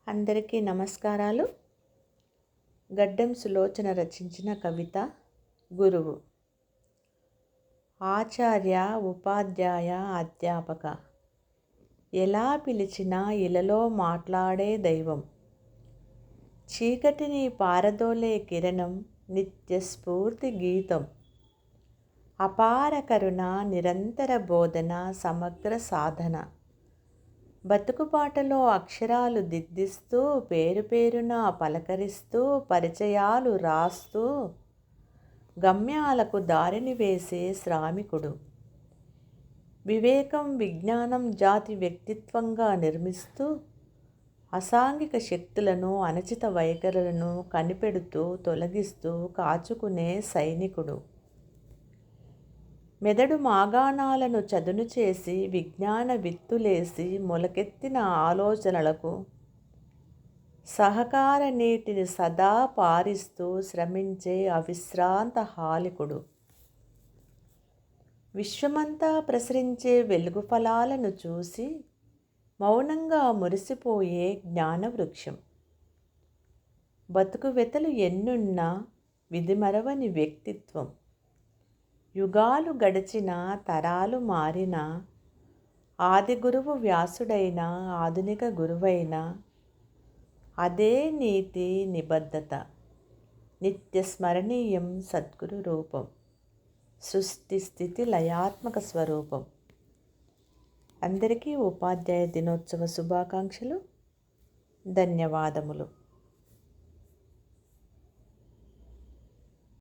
అందరికీ నమస్కారాలు. గడ్డం సులోచన రచించిన కవిత గురువు. ఆచార్య, ఉపాధ్యాయ, అధ్యాపక ఎలా పిలిచినా ఇలలో మాట్లాడే దైవం. చీకటిని పారదోలే కిరణం, నిత్య స్ఫూర్తి గీతం. అపార కరుణ, నిరంతర బోధన, సమగ్ర సాధన. బతుకుబాటలో అక్షరాలు దిద్దిస్తూ, పేరు పేరున పలకరిస్తూ, పరిచయాలు రాస్తూ, గమ్యాలకు దారిని వేసే శ్రామికుడు. వివేకం, విజ్ఞానం జాతి వ్యక్తిత్వంగా నిర్మిస్తూ, అసాంఘిక శక్తులను, అనుచిత వైఖరులను కనిపెడుతూ, తొలగిస్తూ, కాచుకునే సైనికుడు. మెదడు మాగాణాలను చదును చేసి, విజ్ఞాన విత్తులేసి, మొలకెత్తిన ఆలోచనలకు సహకార నీటిని సదా పారిస్తూ శ్రమించే అవిశ్రాంత హాలికుడు. విశ్వమంతా ప్రసరించే వెలుగు ఫలాలను చూసి మౌనంగా మురిసిపోయే జ్ఞానవృక్షం. బతుకు వెతలు ఎన్నున్నా విధిమరవని వ్యక్తిత్వం. యుగాలు గడిచిన, తరాలు మారిన, ఆది గురువు వ్యాసుడైన, ఆధునిక గురువైన అదే నీతి నిబద్ధత. నిత్య స్మరణీయం సద్గురు రూపం. సృష్టి స్థితి లయాత్మక స్వరూపం. అందరికీ ఉపాధ్యాయ దినోత్సవ శుభాకాంక్షలు. ధన్యవాదములు.